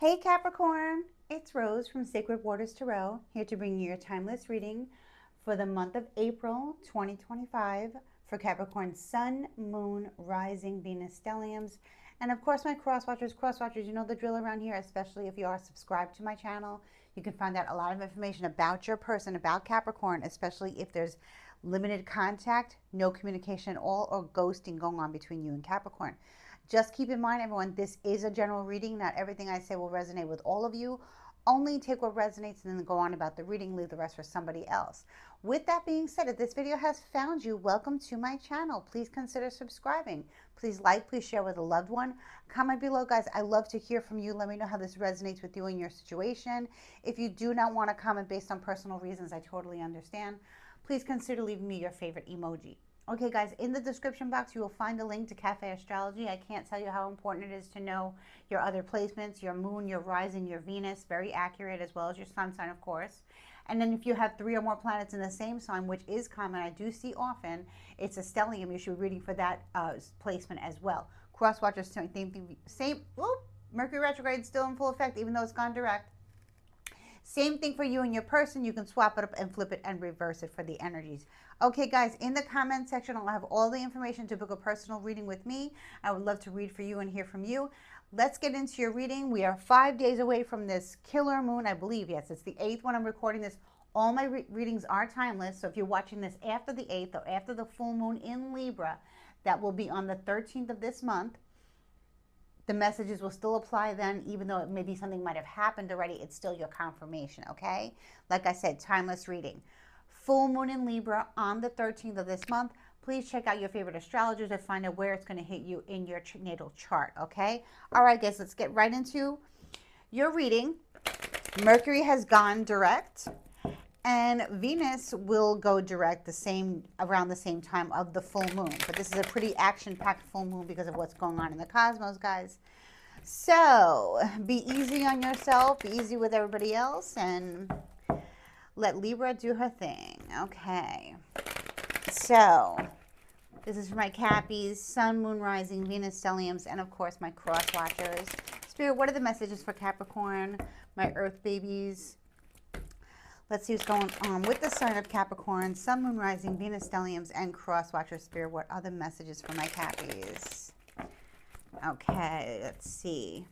Hey Capricorn, it's Rose from Sacred Waters Tarot, here to bring you your timeless reading for the month of April 2025 for Capricorn Sun, Moon, Rising, Venus, Stelliums, and of course my cross watchers, you know the drill around here, especially if you are subscribed to my channel. You can find out a lot of information about your person, about Capricorn, especially if there's limited contact, no communication at all, or ghosting going on between you and Capricorn. Just keep in mind, everyone, this is a general reading. Not everything I say will resonate with all of you. Only take what resonates and then go on about the reading. Leave the rest for somebody else. With that being said, if this video has found you, welcome to my channel. Please consider subscribing. Please like, please share with a loved one. Comment below, guys. I love to hear from you. Let me know how this resonates with you and your situation. If you do not want to comment based on personal reasons, I totally understand. Please consider leaving me your favorite emoji. Okay, guys, in the description box, you will find a link to Cafe Astrology. I can't tell you how important it is to know your other placements, your moon, your rising, your Venus, very accurate, as well as your sun sign, of course. And then if you have 3 or more planets in the same sign, which is common, I do see often, it's a stellium. You should be reading for that placement as well. Cross watchers, same thing, Mercury retrograde still in full effect, even though it's gone direct. Same thing for you and your person. You can swap it up and flip it and reverse it for the energies. Okay, guys, in the comment section, I'll have all the information to book a personal reading with me. I would love to read for you and hear from you. Let's get into your reading. We are 5 days away from this killer moon, I believe. Yes, it's the 8th when I'm recording this. All my readings are timeless. So if you're watching this after the 8th or after the full moon in Libra, that will be on the 13th of this month. The messages will still apply then, even though maybe something might have happened already. It's still your confirmation, okay? Like I said, timeless reading. Full moon in Libra on the 13th of this month. Please check out your favorite astrologers and find out where it's going to hit you in your natal chart, okay? All right, guys, let's get right into your reading. Mercury has gone direct, and Venus will go direct around the same time of the full moon. But this is a pretty action-packed full moon because of what's going on in the cosmos, guys. So be easy on yourself, be easy with everybody else, and let Libra do her thing. Okay. So this is for my Cappies, Sun, Moon, Rising, Venus, Stelliums, and of course my cross watchers. Spirit, what are the messages for Capricorn, my Earth babies? Let's see what's going on with the sign of Capricorn, Sun, Moon, Rising, Venus, Stelliums, and cross watcher. Spirit, what are the messages for my Cappies? Okay, let's see.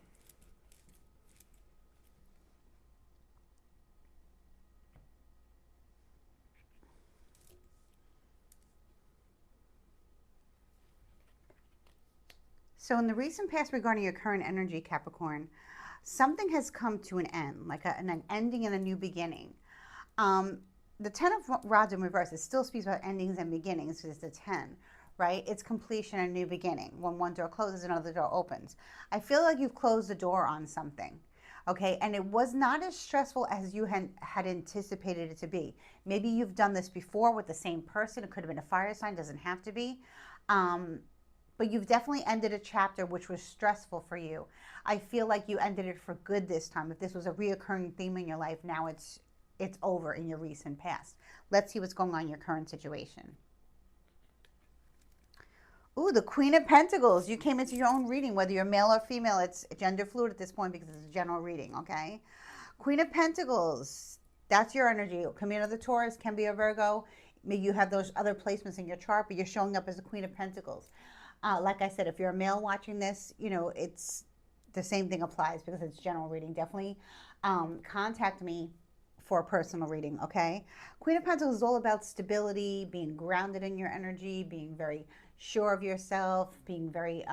So in the recent past regarding your current energy, Capricorn, something has come to an end, like an ending and a new beginning. The 10 of Rods in reverse, it still speaks about endings and beginnings because it's a 10, right? It's completion and new beginning. When one door closes, another door opens. I feel like you've closed the door on something, okay? And it was not as stressful as you had anticipated it to be. Maybe you've done this before with the same person. It could have been a fire sign, doesn't have to be. But you've definitely ended a chapter which was stressful for you. I feel like you ended it for good this time. If this was a reoccurring theme in your life, now it's over in your recent past. Let's see what's going on in your current situation. Ooh, the Queen of Pentacles. You came into your own reading, whether you're male or female. It's gender fluid at this point because it's a general reading, okay? Queen of Pentacles. That's your energy. Camino the Taurus, can be a Virgo. Maybe you have those other placements in your chart, but you're showing up as the Queen of Pentacles. Like I said, if you're a male watching this, you know, it's the same thing applies because it's general reading. Definitely contact me for a personal reading, okay? Queen of Pentacles is all about stability, being grounded in your energy, being very sure of yourself, being very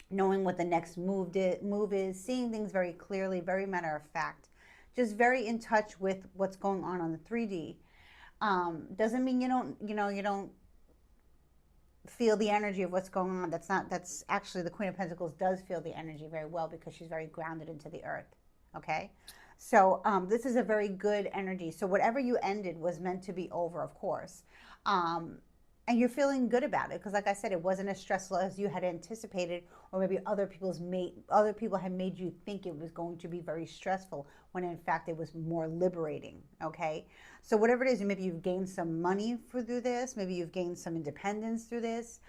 knowing what the next move is, seeing things very clearly, very matter of fact, just very in touch with what's going on the 3D. Doesn't mean you don't feel the energy of what's going on. That's actually the Queen of Pentacles does feel the energy very well because she's very grounded into the earth, okay? So this is a very good energy. So whatever you ended was meant to be over, of course. And you're feeling good about it because, like I said, it wasn't as stressful as you had anticipated, or maybe other people had made you think it was going to be very stressful when in fact it was more liberating, okay? So whatever it is, maybe you've gained some money through this, maybe you've gained some independence through this.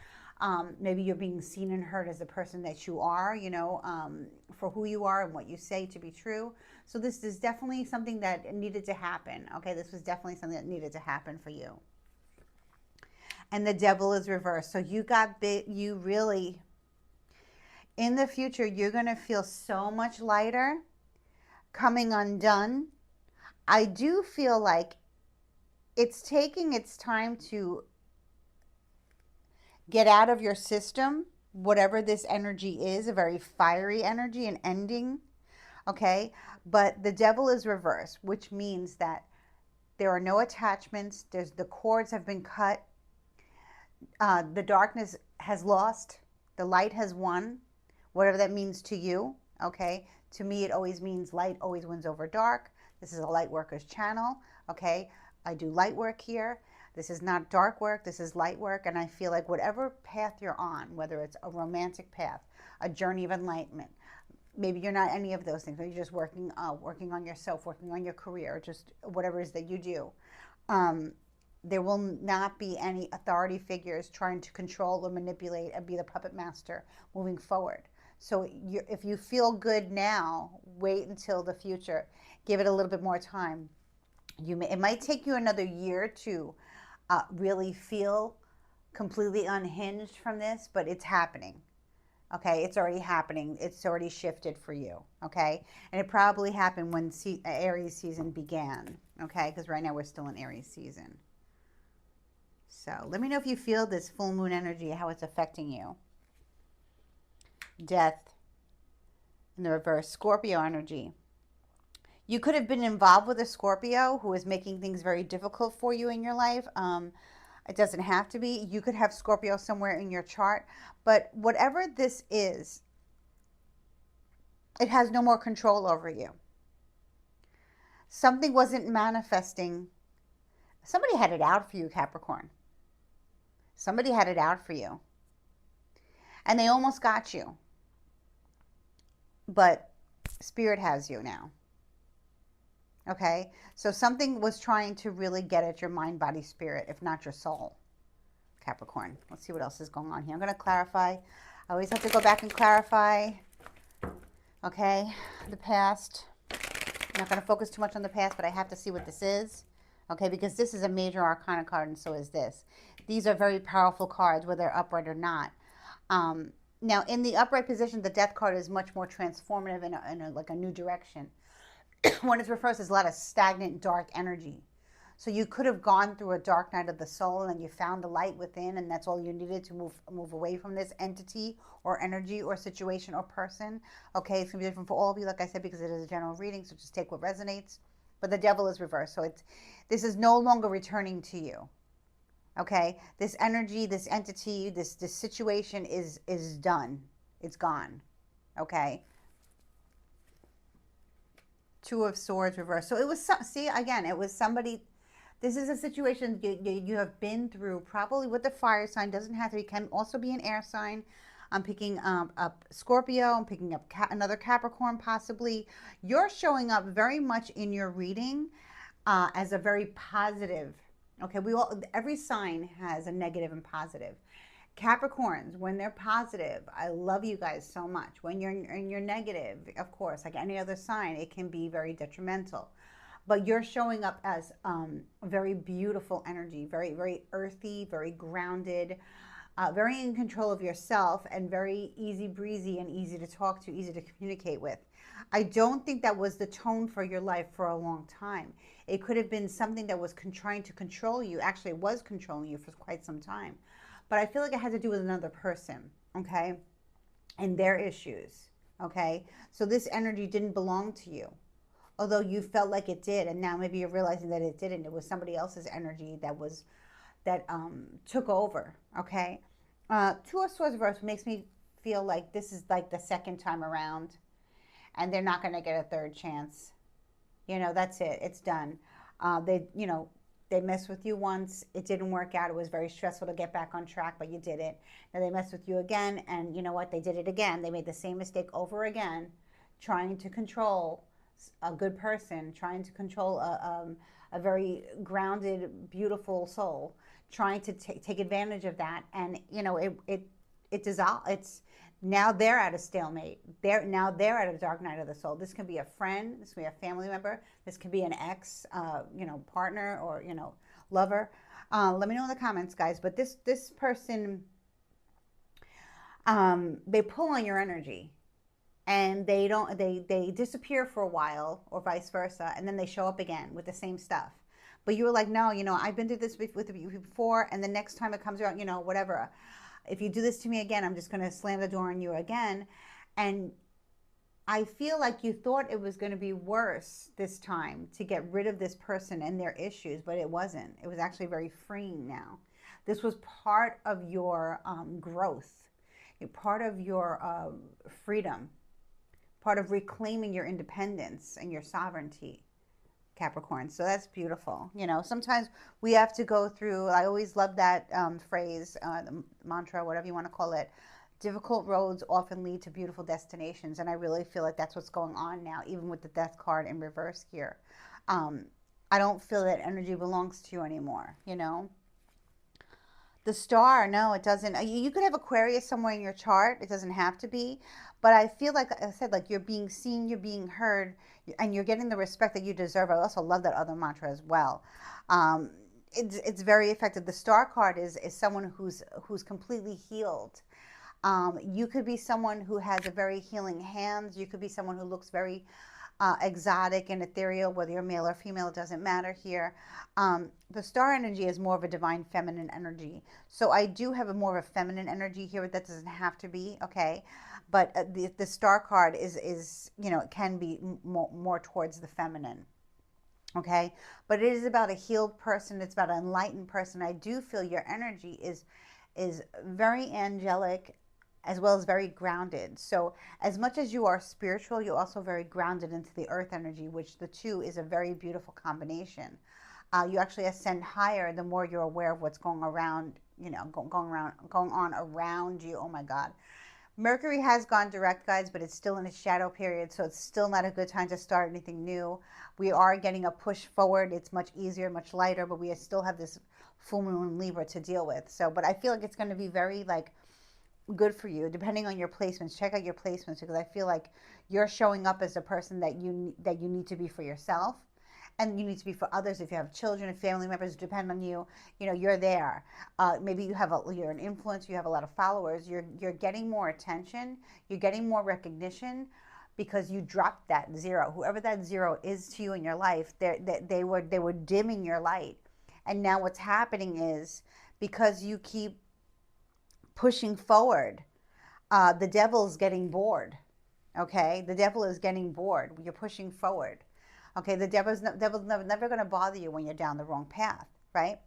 Maybe you're being seen and heard as the person that you are, for who you are and what you say to be true. So this is definitely something that needed to happen. Okay, this was definitely something that needed to happen for you. And the devil is reversed. So you really, in the future, you're going to feel so much lighter coming undone. I do feel like it's taking its time to get out of your system whatever this energy is, a very fiery energy, an ending. Okay, but the devil is reversed, which means that there are no attachments. The cords have been cut. The darkness has lost. The light has won, whatever that means to you. Okay, to me it always means light always wins over dark. This is a light workers channel. Okay, I do light work here. This is not dark work, this is light work. And I feel like whatever path you're on, whether it's a romantic path, a journey of enlightenment, maybe you're not any of those things, maybe you're just working on yourself, working on your career, just whatever it is that you do. There will not be any authority figures trying to control or manipulate and be the puppet master moving forward. So if you feel good now, wait until the future. Give it a little bit more time. It might take you another year to really feel completely unhinged from this, but it's happening. Okay, it's already happening. It's already shifted for you. Okay, and it probably happened when Aries season began. Okay, because right now we're still in Aries season. So let me know if you feel this full moon energy, how it's affecting you. Death in the reverse, Scorpio energy. You could have been involved with a Scorpio who is making things very difficult for you in your life. It doesn't have to be. You could have Scorpio somewhere in your chart. But whatever this is, it has no more control over you. Something wasn't manifesting. Somebody had it out for you, Capricorn. Somebody had it out for you. And they almost got you. But Spirit has you now. Okay? So something was trying to really get at your mind, body, spirit, if not your soul. Capricorn. Let's see what else is going on here. I'm going to clarify. I always have to go back and clarify. Okay? The past. I'm not going to focus too much on the past, but I have to see what this is. Okay? Because this is a major arcana card, and so is this. These are very powerful cards, whether they're upright or not. Now, in the upright position, the death card is much more transformative in like a new direction. When it's reversed, there's a lot of stagnant, dark energy. So you could have gone through a dark night of the soul and you found the light within, and that's all you needed to move away from this entity or energy or situation or person. Okay, it's going to be different for all of you, like I said, because it is a general reading, so just take what resonates. But the devil is reversed, so this is no longer returning to you. Okay, this energy, this entity, this situation is done. It's gone. Okay. Two of Swords reversed. So it was, see, again, it was somebody, this is a situation you have been through, probably with the fire sign. Doesn't have to be, can also be an air sign. I'm picking up Scorpio. I'm picking up another Capricorn, possibly. You're showing up very much in your reading as a very positive. Okay, every sign has a negative and positive. Capricorns, when they're positive, I love you guys so much. When you're negative, of course, like any other sign, it can be very detrimental. But you're showing up as very beautiful energy, very, very earthy, very grounded, very in control of yourself, and very easy breezy and easy to talk to, easy to communicate with. I don't think that was the tone for your life for a long time. It could have been something that was trying to control you. Actually, it was controlling you for quite some time. But I feel like it had to do with another person, okay? And their issues, okay? So this energy didn't belong to you, although you felt like it did. And now maybe you're realizing that it didn't. It was somebody else's energy that took over, okay? Two of Swords reversed makes me feel like this is like the second time around, and they're not going to get a third chance. That's it. It's done. They messed with you once. It didn't work out. It was very stressful to get back on track, but you did it. Now they messed with you again, and you know what? They did it again. They made the same mistake over again, trying to control a good person, trying to control a very grounded, beautiful soul, trying to take advantage of that. And, it dissolves. It's now they're at a stalemate. They're at a dark night of the soul. This can be a friend. This can be a family member. This can be an ex, partner, or lover. Let me know in the comments, guys. But this person, they pull on your energy, and they disappear for a while, or vice versa, and then they show up again with the same stuff. But you were like, no, I've been through this with you before, and the next time it comes around, whatever. If you do this to me again, I'm just going to slam the door on you again. And I feel like you thought it was going to be worse this time to get rid of this person and their issues, but it wasn't. It was actually very freeing now. This was part of your growth, part of your freedom, part of reclaiming your independence and your sovereignty, Capricorn. So that's beautiful. Sometimes we have to go through, I always love that phrase, the mantra, whatever you want to call it. Difficult roads often lead to beautiful destinations. And I really feel like that's what's going on now, even with the death card in reverse here. I don't feel that energy belongs to you anymore, The star, no, it doesn't. You could have Aquarius somewhere in your chart. It doesn't have to be. But I feel like I said, like you're being seen, you're being heard, and you're getting the respect that you deserve. I also love that other mantra as well. It's very effective. The star card is someone who's completely healed. You could be someone who has a very healing hands. You could be someone who looks very exotic and ethereal, whether you're male or female, it doesn't matter here. The star energy is more of a divine feminine energy. So I do have a more of a feminine energy here. That doesn't have to be, okay? But the star card is it can be more towards the feminine. Okay, but it is about a healed person. It's about an enlightened person. I do feel your energy is very angelic, as well as very grounded. So as much as you are spiritual, you're also very grounded into the earth energy, which the two is a very beautiful combination. You actually ascend higher the more you're aware of what's going around, going on around you. Oh my God. Mercury has gone direct, guys, but it's still in a shadow period, so it's still not a good time to start anything new. We are getting a push forward. It's much easier, much lighter, but we still have this full moon in Libra to deal with. So, but I feel like it's going to be very good for you, depending on your placements. Check out your placements, because I feel like you're showing up as a person that you need to be for yourself, and you need to be for others. If you have children and family members depend on you, you're there. Maybe you're an influencer, you have a lot of followers. You're getting more attention, you're getting more recognition, because you dropped that zero. Whoever that zero is to you in your life, they were dimming your light, and now what's happening is, because you keep pushing forward, the devil's getting bored. Okay, the devil is getting bored. You're pushing forward. Okay, the devil's never going to bother you when you're down the wrong path, right?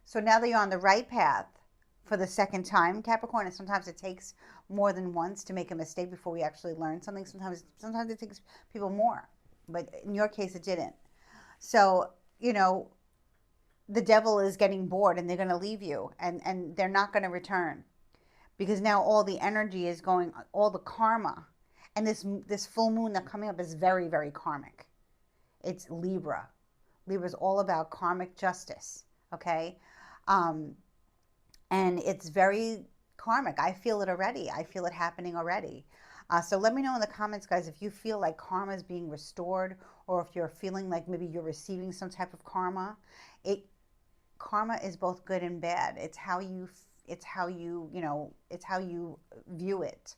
So now that you're on the right path for the second time, Capricorn, and sometimes it takes more than once to make a mistake before we actually learn something. Sometimes it takes people more, but in your case, it didn't. So, the devil is getting bored, and they're going to leave you, and they're not going to return, because now all the energy is going, all the karma, and this full moon that's coming up is very, very karmic. It's Libra. Libra is all about karmic justice, okay? And it's very karmic. I feel it already. I feel it happening already. So let me know in the comments, guys, if you feel like karma is being restored, or if you're feeling like maybe you're receiving some type of karma. Karma is both good and bad. It's how you view it.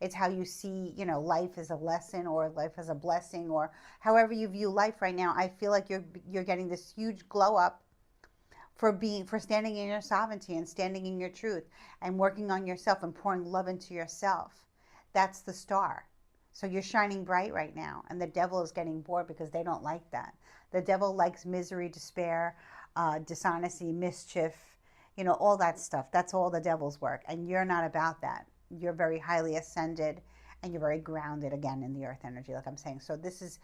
It's how you see, life as a lesson, or life as a blessing, or however you view life right now. I feel like you're getting this huge glow up for standing in your sovereignty, and standing in your truth, and working on yourself, and pouring love into yourself. That's the star. So you're shining bright right now, and the devil is getting bored, because they don't like that. The devil likes misery, despair, dishonesty, mischief, all that stuff. That's all the devil's work, and you're not about that. You're very highly ascended, and you're very grounded, again, in the earth energy, like I'm saying. So this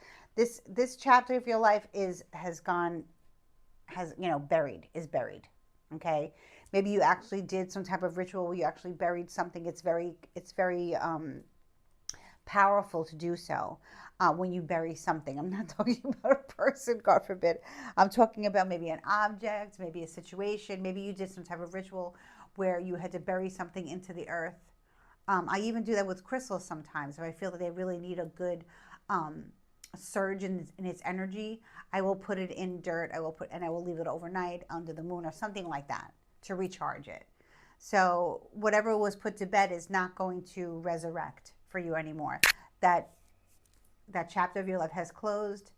chapter of your life is buried. Okay, maybe you actually did some type of ritual where you actually buried something. It's very powerful to do so. When you bury something, I'm not talking about a person, God forbid. I'm talking about maybe an object, maybe a situation. Maybe you did some type of ritual where you had to bury something into the earth. I even do that with crystals sometimes. If I feel that they really need a good um, surge in its energy, I will put it in dirt. And I will leave it overnight under the moon or something like that to recharge it. So whatever was put to bed is not going to resurrect for you anymore. That that chapter of your life has closed.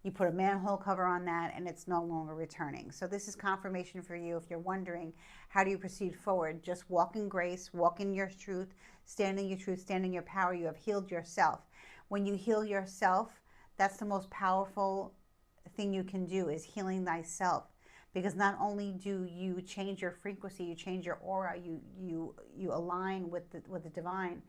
You put a manhole cover on that and it's no longer returning. So this is confirmation for you. If you're wondering, how do you proceed forward? Just walk in grace, walk in your truth, stand in your truth, stand in your power. You have healed yourself. When you heal yourself, that's the most powerful thing you can do, is healing thyself. Because not only do you change your frequency, you change your aura, you align with the divine,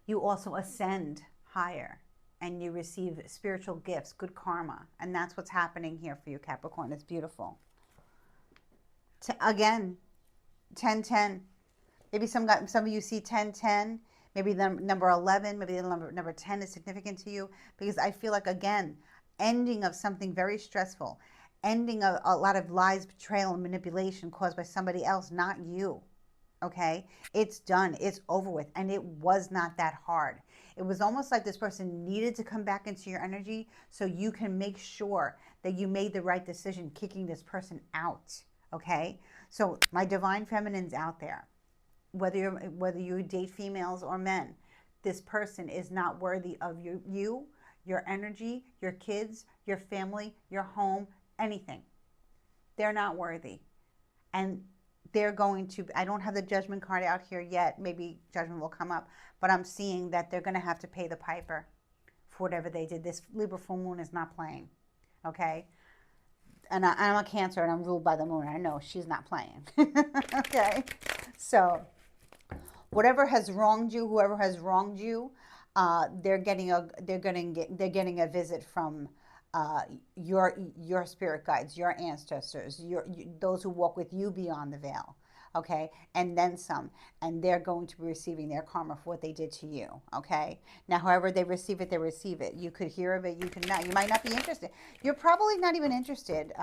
you also ascend higher and you receive spiritual gifts, good karma. And that's what's happening here for you, Capricorn. It's beautiful. Again, 1010. Maybe some of you see 1010. Maybe the number 11, maybe the number 10 is significant to you. Because I feel like, again, ending of something very stressful. Ending of a lot of lies, betrayal, and manipulation caused by somebody else, not you. Okay? It's done. It's over with. And it was not that hard. It was almost like this person needed to come back into your energy so you can make sure that you made the right decision kicking this person out. Okay? So my divine feminines out there, whether you date females or men, this person is not worthy of you, your energy, your kids, your family, your home, anything. They're not worthy. And they're going to, I don't have the judgment card out here yet. Maybe judgment will come up, but I'm seeing that they're going to have to pay the piper for whatever they did. This Libra full moon is not playing. Okay? And I'm a Cancer and I'm ruled by the moon. I know she's not playing. Okay? So whatever has wronged you, whoever has wronged you, they're getting a visit from your spirit guides, your ancestors, those who walk with you beyond the veil. Okay, and then some, and they're going to be receiving their karma for what they did to you. Okay, now however they receive it, they receive it. You could hear of it, you could not. You might not be interested. You're probably not even interested,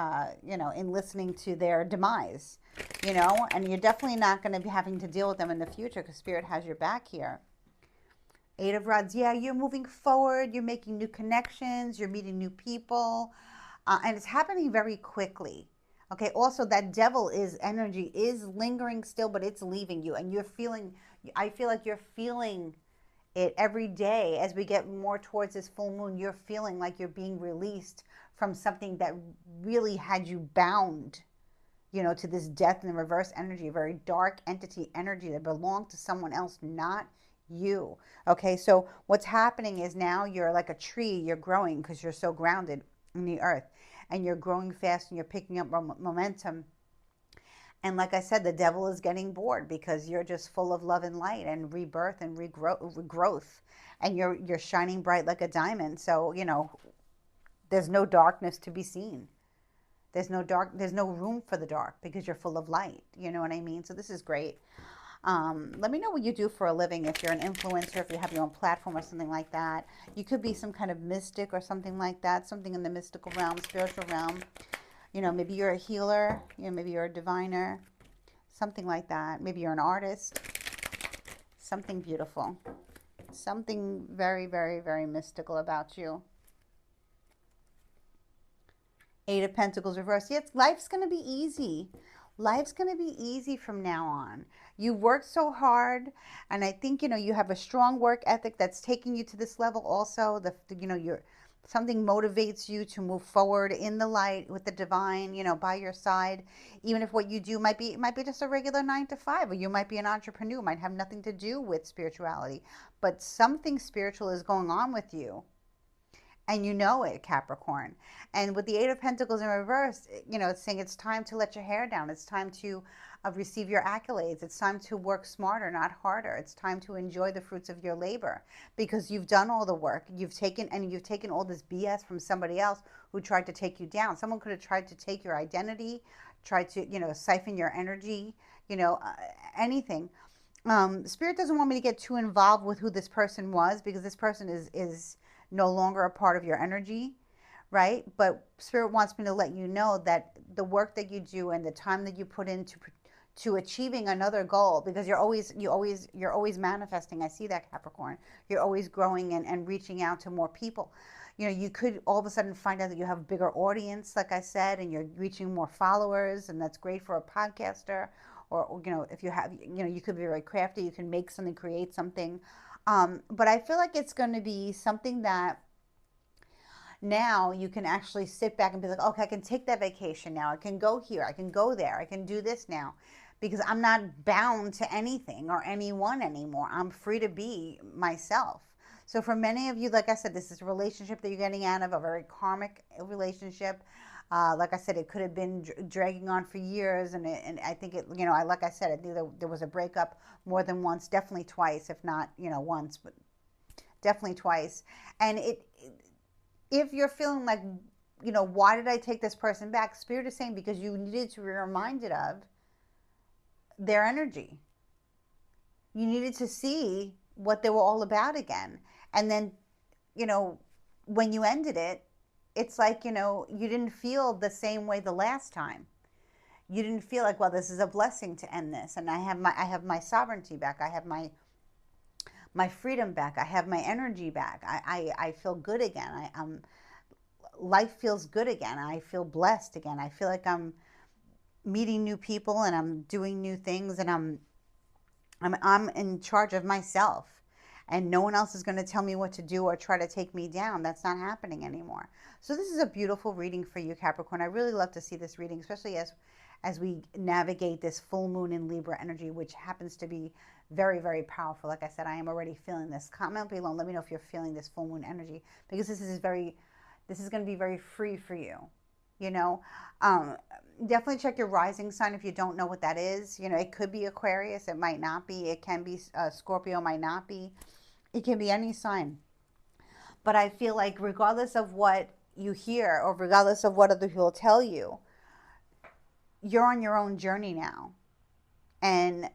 in listening to their demise. And you're definitely not going to be having to deal with them in the future because Spirit has your back here. 8 of Rods, yeah, you're moving forward, you're making new connections, you're meeting new people, and it's happening very quickly. Okay, also that devil energy is lingering still, but it's leaving you, and I feel like you're feeling it every day as we get more towards this full moon. You're feeling like you're being released from something that really had you bound, to this death in the reverse energy, a very dark entity energy that belonged to someone else, not you. Okay, so what's happening is now you're like a tree, you're growing because you're so grounded in the earth, and you're growing fast and you're picking up momentum. And like I said, the devil is getting bored because you're just full of love and light and rebirth and regrowth, and you're shining bright like a diamond. So there's no darkness to be seen. There's no room for the dark because you're full of light. You know what I mean? So this is great. Let me know what you do for a living. If you're an influencer, if you have your own platform or something like that. You could be some kind of mystic or something like that, something in the mystical realm, spiritual realm. Maybe you're a healer, maybe you're a diviner, something like that. Maybe you're an artist, something beautiful, something very, very, very mystical about you. 8 of Pentacles reversed. Yes, life's going to be easy. Life's going to be easy from now on. You worked so hard, and I think, you have a strong work ethic that's taking you to this level also. Something motivates you to move forward in the light with the divine, by your side. Even if what you do might be just a regular 9 to 5, or you might be an entrepreneur, might have nothing to do with spirituality, but something spiritual is going on with you. And you know it, Capricorn. And with the 8 of Pentacles in reverse, it's saying it's time to let your hair down. It's time to receive your accolades. It's time to work smarter, not harder. It's time to enjoy the fruits of your labor because you've done all the work. You've taken all this BS from somebody else who tried to take you down. Someone could have tried to take your identity, tried to, siphon your energy, anything. Spirit doesn't want me to get too involved with who this person was because this person is no longer a part of your energy, right? But Spirit wants me to let you know that the work that you do and the time that you put in to achieving another goal, because you're always manifesting. I see that, Capricorn. You're always growing and reaching out to more people. You could all of a sudden find out that you have a bigger audience, like I said, and you're reaching more followers, and that's great for a podcaster. Or if you have, you could be very crafty. You can make something, create something. But I feel like it's going to be something that now you can actually sit back and be like, okay, I can take that vacation now. I can go here. I can go there. I can do this now, because I'm not bound to anything or anyone anymore. I'm free to be myself. So for many of you, like I said, this is a relationship that you're getting out of, a very karmic relationship. Like I said, it could have been dragging on for years, and I think like I said, I think there was a breakup more than once, definitely twice, if not once, but definitely twice. And if you're feeling like, why did I take this person back? Spirit is saying because you needed to be reminded of their energy. You needed to see what they were all about again. And then, when you ended it, it's like, you didn't feel the same way the last time. You didn't feel like, well, this is a blessing to end this, and I have my sovereignty back. I have my freedom back. I have my energy back. I feel good again. Life feels good again. I feel blessed again. I feel like I'm meeting new people, and I'm doing new things, and I'm in charge of myself, and no one else is going to tell me what to do or try to take me down. That's not happening anymore. So this is a beautiful reading for you, Capricorn. I really love to see this reading, especially as we navigate this full moon in Libra energy, which happens to be very, very powerful. Like I said, I am already feeling this. Comment below and let me know if you're feeling this full moon energy, because this is going to be very free for you. Definitely check your rising sign if you don't know what that is. It could be Aquarius. It might not be. It can be Scorpio. Might not be. It can be any sign. But I feel like regardless of what you hear, or regardless of what other people tell you, you're on your own journey now. And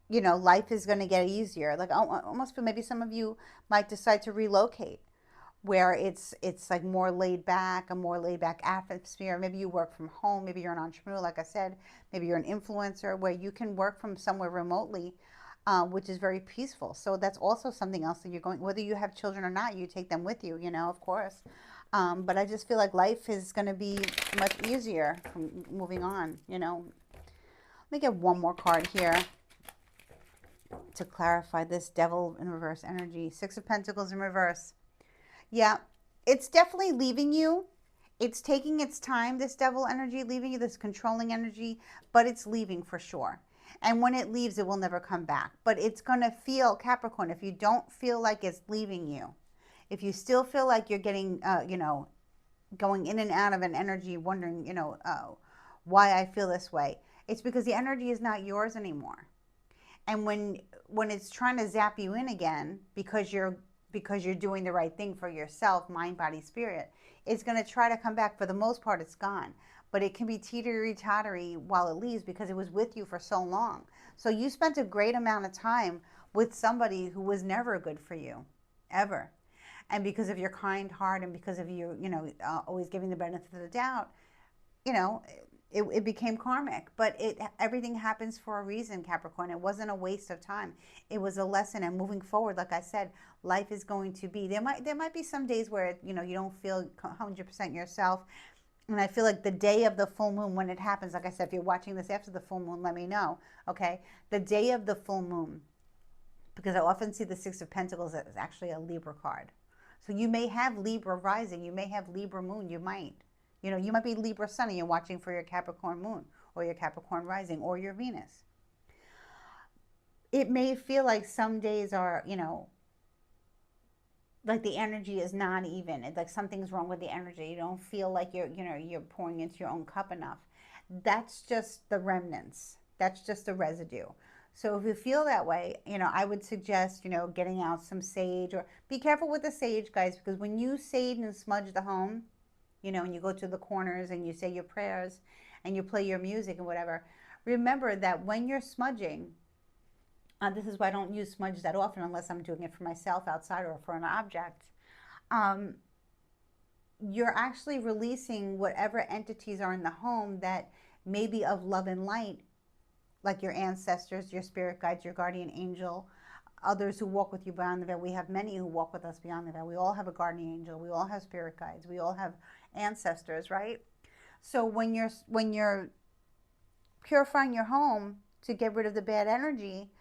life is going to get easier. Like, I almost feel maybe some of you might decide to relocate, where it's like more laid back, a more laid back atmosphere. Maybe you work from home. Maybe you're an entrepreneur, like I said. Maybe you're an influencer, where you can work from somewhere remotely, which is very peaceful. So that's also something else that you're going, whether you have children or not, you take them with you, of course. But I just feel like life is going to be much easier from moving on. Let me get one more card here to clarify this Devil in reverse energy. Six of Pentacles in reverse. Yeah, it's definitely leaving you. It's taking its time, this Devil energy, leaving you, this controlling energy, but it's leaving for sure. And when it leaves, it will never come back. But it's going to feel, Capricorn, if you don't feel like it's leaving you, if you still feel like you're getting, going in and out of an energy, wondering, why I feel this way, it's because the energy is not yours anymore. And when it's trying to zap you in again, because you're doing the right thing for yourself, mind, body, spirit, it's going to try to come back. For the most part, it's gone. But it can be teetery-tottery while it leaves, because it was with you for so long. So you spent a great amount of time with somebody who was never good for you, ever. And because of your kind heart, and because of you, always giving the benefit of the doubt, it became karmic. But everything happens for a reason, Capricorn. It wasn't a waste of time. It was a lesson. And moving forward, like I said, life is going to be, there might be some days where, you don't feel 100% yourself. And I feel like the day of the full moon, when it happens, like I said, if you're watching this after the full moon, let me know, okay? The day of the full moon, because I often see the Six of Pentacles as actually a Libra card. So you may have Libra rising, you may have Libra moon, you might. You might be Libra sun and you're watching for your Capricorn moon, or your Capricorn rising, or your Venus. It may feel like some days are, like the energy is not even. It's like something's wrong with the energy. You don't feel like you're pouring into your own cup enough. That's just the remnants. That's just the residue. So if you feel that way, I would suggest, getting out some sage, or be careful with the sage, guys, because when you sage and smudge the home, and you go to the corners and you say your prayers and you play your music and whatever, remember that when you're smudging, this is why I don't use smudge that often unless I'm doing it for myself outside or for an object. You're actually releasing whatever entities are in the home that may be of love and light like your ancestors, your spirit guides, your guardian angel, others who walk with you beyond the veil. We have many who walk with us beyond the veil. We all have a guardian angel. We all have spirit guides. We all have ancestors, right? So when you're purifying your home to get rid of the bad energy,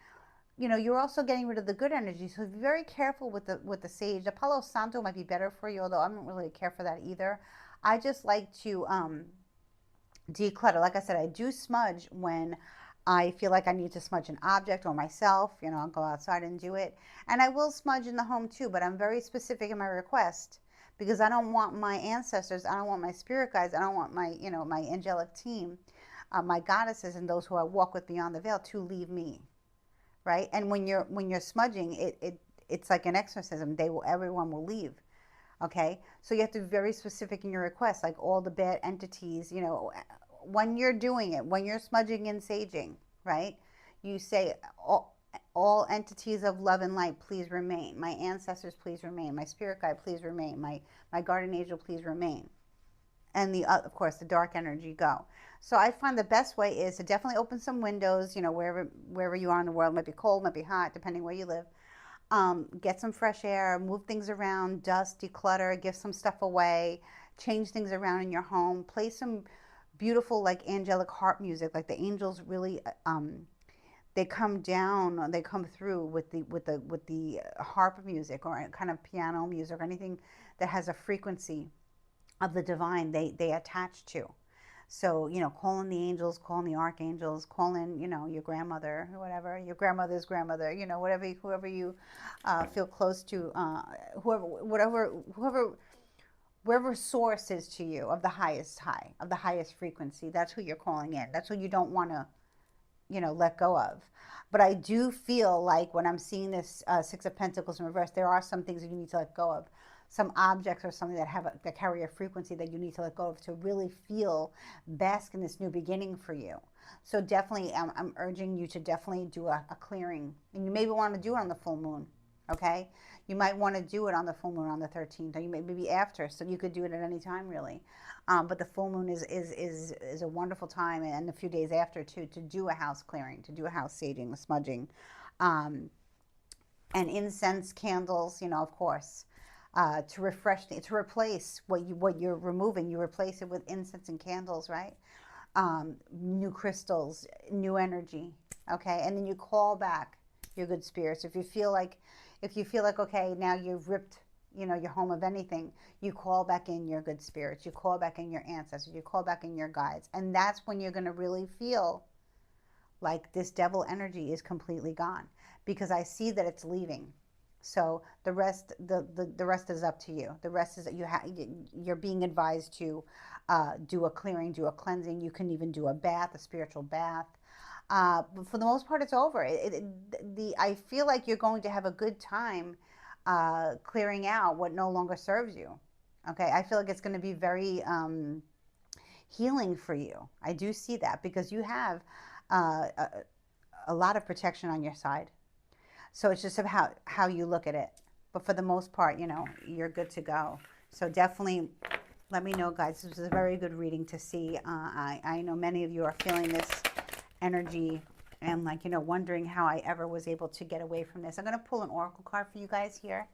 you're also getting rid of the good energy. So be very careful with the sage. The Palo Santo might be better for you, although I don't really care for that either. I just like to declutter. Like I said, I do smudge when I feel like I need to smudge an object or myself. I'll go outside and do it. And I will smudge in the home too, but I'm very specific in my request because I don't want my ancestors, I don't want my spirit guides, I don't want my angelic team, my goddesses and those who I walk with beyond the veil to leave me, right? And when you're smudging, it's like an exorcism. Everyone will leave. Okay, so you have to be very specific in your request, like all the bad entities, when you're doing it, when you're smudging and saging, right? You say, all entities of love and light, please remain. My ancestors, please remain. My spirit guide, please remain. My guardian angel, please remain. And of course, the dark energy, go. So I find the best way is to definitely open some windows, wherever you are in the world. It might be cold, might be hot, depending where you live. Get some fresh air, move things around, dust, declutter, give some stuff away, change things around in your home, play some beautiful like angelic harp music. Like the angels really, they come down, they come through with the harp music or kind of piano music or anything that has a frequency of the divine. They attach to. So, call in the angels, call in the archangels, call in, your grandmother, whatever, your grandmother's grandmother, whoever you feel close to, wherever source is to you of the highest high, of the highest frequency. That's who you're calling in. That's who you don't want to, let go of. But I do feel like when I'm seeing this Six of Pentacles in reverse, there are some things that you need to let go of. Some objects or something that carry a frequency that you need to let go of to really feel, bask in this new beginning for you. So definitely, I'm urging you to definitely do a clearing. And you maybe want to do it on the full moon, okay? You might want to do it on the full moon on the 13th, or you maybe after, so you could do it at any time, really. But the full moon is a wonderful time, and a few days after, too, to do a house clearing, to do a house saging, smudging. And incense, candles, of course. To refresh, to replace what you're removing, you replace it with incense and candles, right? New crystals, new energy, okay? And then you call back your good spirits. If you feel like, okay, now you've ripped, your home of anything, you call back in your good spirits, you call back in your ancestors, you call back in your guides, and that's when you're going to really feel like this devil energy is completely gone, because I see that it's leaving. So the rest is up to you. The rest is that you're being advised to do a clearing, do a cleansing. You can even do a bath, a spiritual bath. But for the most part, it's over. I feel like you're going to have a good time clearing out what no longer serves you. Okay, I feel like it's going to be very healing for you. I do see that because you have a lot of protection on your side. So it's just about how you look at it. But for the most part, you're good to go. So definitely let me know, guys. This is a very good reading to see. I know many of you are feeling this energy and wondering how I ever was able to get away from this. I'm going to pull an oracle card for you guys here.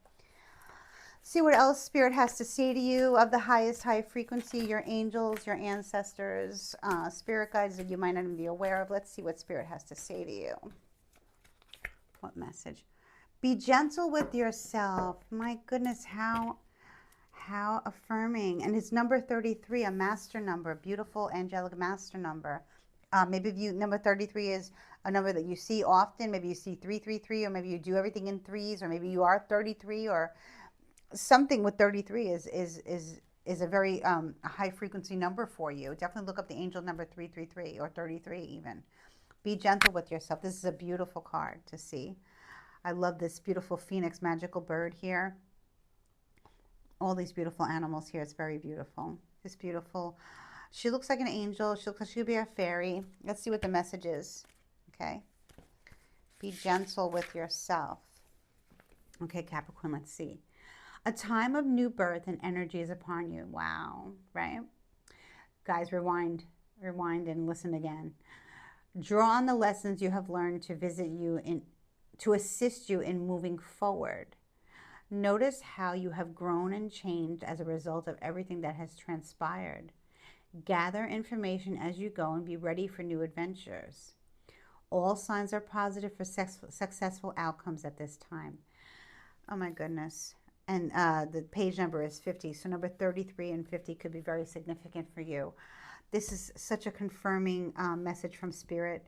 See what else Spirit has to say to you of the highest high frequency, your angels, your ancestors, spirit guides that you might not even be aware of. Let's see what Spirit has to say to you. What message? Be gentle with yourself. My goodness, how affirming. And it's number 33, a master number, beautiful angelic master number. Maybe if number 33 is a number that you see often. Maybe you see 333, or maybe you do everything in threes, or maybe you are 33, or something with 33 is a very high frequency number for you. Definitely look up the angel number 333 or 33 even. Be gentle with yourself. This is a beautiful card to see. I love this beautiful phoenix magical bird here. All these beautiful animals here. It's very beautiful. This beautiful. She looks like an angel. She looks like she could be a fairy. Let's see what the message is. Okay. Be gentle with yourself. Okay, Capricorn, let's see. A time of new birth and energy is upon you. Wow, right? Guys, rewind and listen again. Draw on the lessons you have learned to assist you in moving forward. Notice how you have grown and changed as a result of everything that has transpired. Gather information as you go and be ready for new adventures. All signs are positive for successful outcomes at this time. Oh my goodness. And the page number is 50. So number 33 and 50 could be very significant for you. This is such a confirming message from Spirit.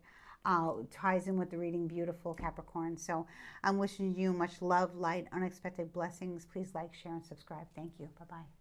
Ties in with the reading beautiful, Capricorn. So I'm wishing you much love, light, unexpected blessings. Please like, share, and subscribe. Thank you. Bye-bye.